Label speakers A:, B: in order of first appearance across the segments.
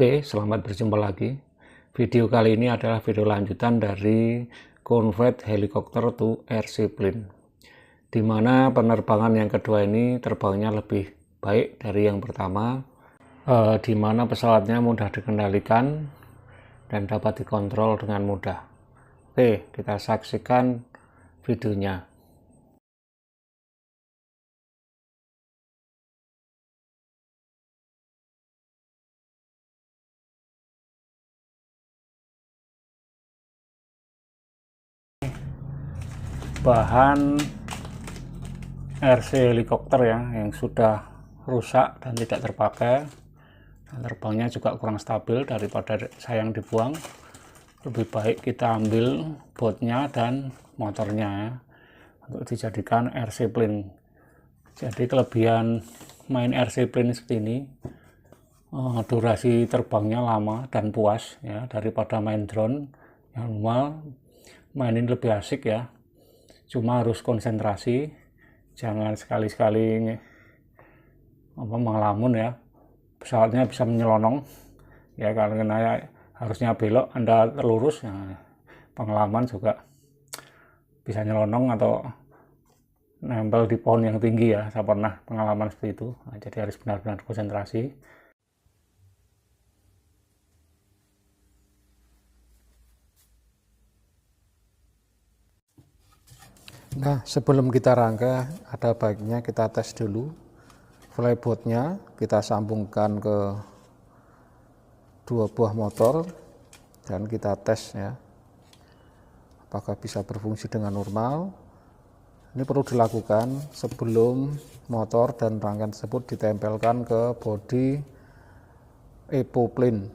A: Oke, selamat berjumpa lagi. Video kali ini adalah video lanjutan dari Convert Helicopter to Airseplane, di mana penerbangan yang kedua ini terbangnya lebih baik dari yang pertama, di mana pesawatnya mudah dikendalikan dan dapat dikontrol dengan mudah. Oke, kita saksikan videonya. Bahan RC helikopter ya yang sudah rusak dan tidak terpakai, dan terbangnya juga kurang stabil daripada sayang dibuang. Lebih baik kita ambil botnya dan motornya ya, untuk dijadikan airseplane. Jadi kelebihan main airseplane seperti ini, durasi terbangnya lama dan puas ya, daripada main drone yang normal. Mainin lebih asik ya, cuma harus konsentrasi, jangan sekali-sekali mengelamun ya, pesawatnya bisa menyelonong ya, karena harusnya belok Anda terlurus, nah, pengalaman juga bisa nyelonong atau nempel di pohon yang tinggi ya, saya pernah pengalaman seperti itu. Nah, jadi harus benar-benar konsentrasi. Nah, sebelum kita rangka, ada baiknya kita tes dulu flyboardnya. Kita sambungkan ke dua buah motor dan kita tes ya, apakah bisa berfungsi dengan normal. Ini perlu dilakukan sebelum motor dan rangkaian tersebut ditempelkan ke bodi epoplane.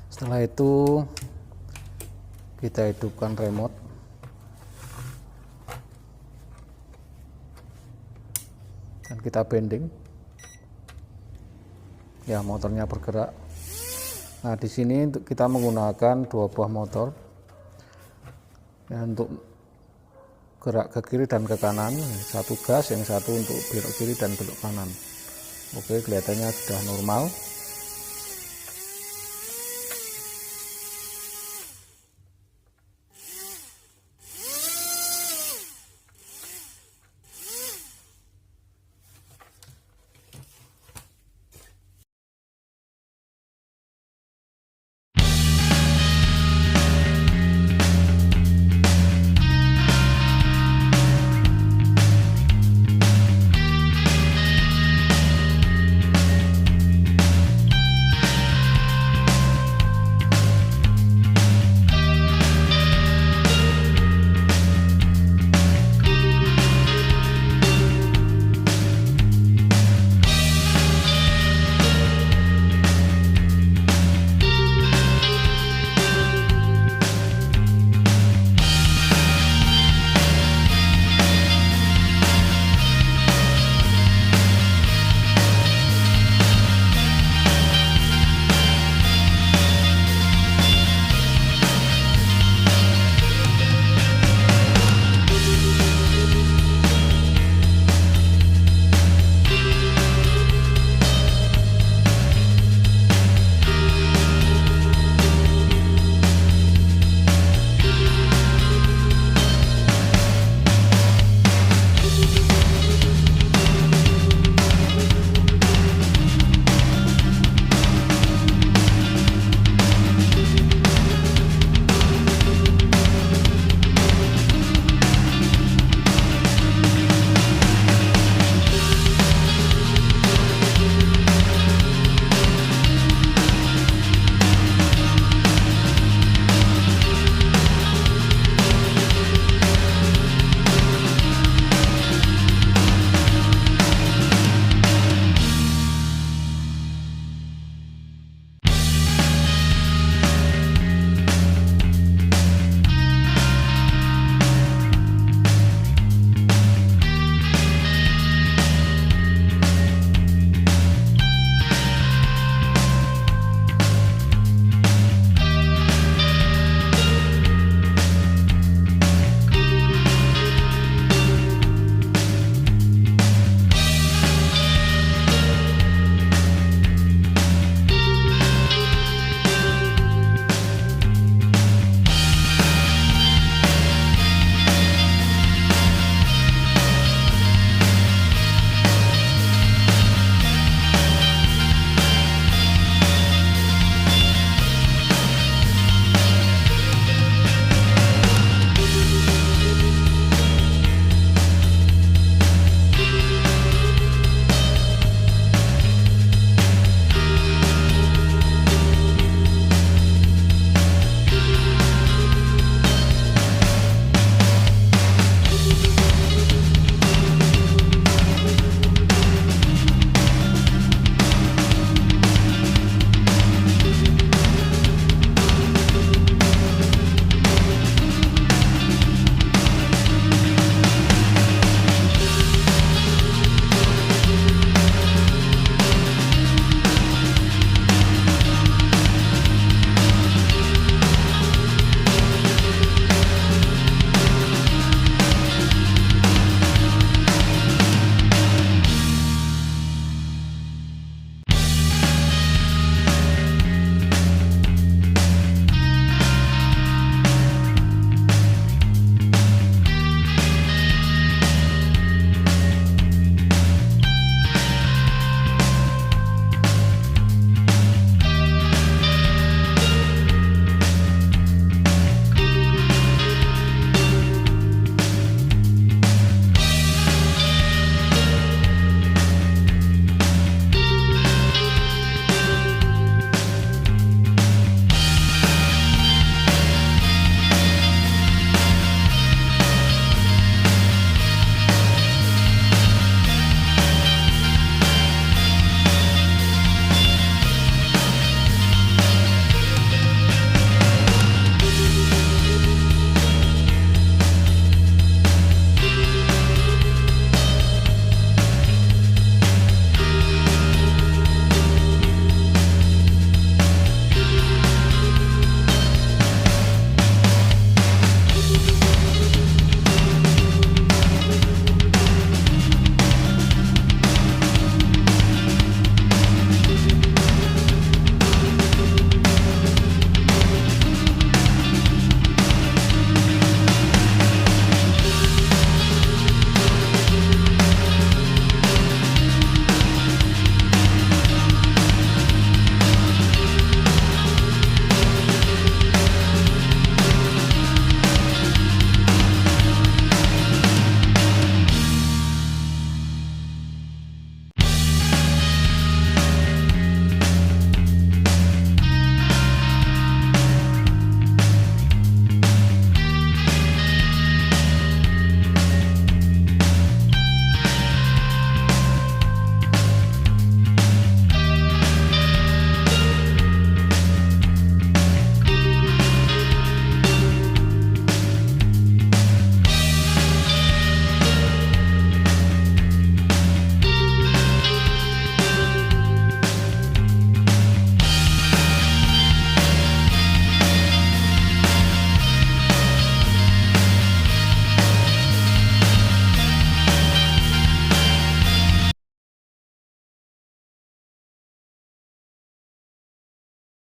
A: Setelah itu kita hidupkan remote dan kita bending ya, motornya bergerak. Nah, di sini kita menggunakan dua buah motor ya, untuk gerak ke kiri dan ke kanan, satu gas, yang satu untuk belok kiri dan belok kanan. Oke, kelihatannya sudah normal.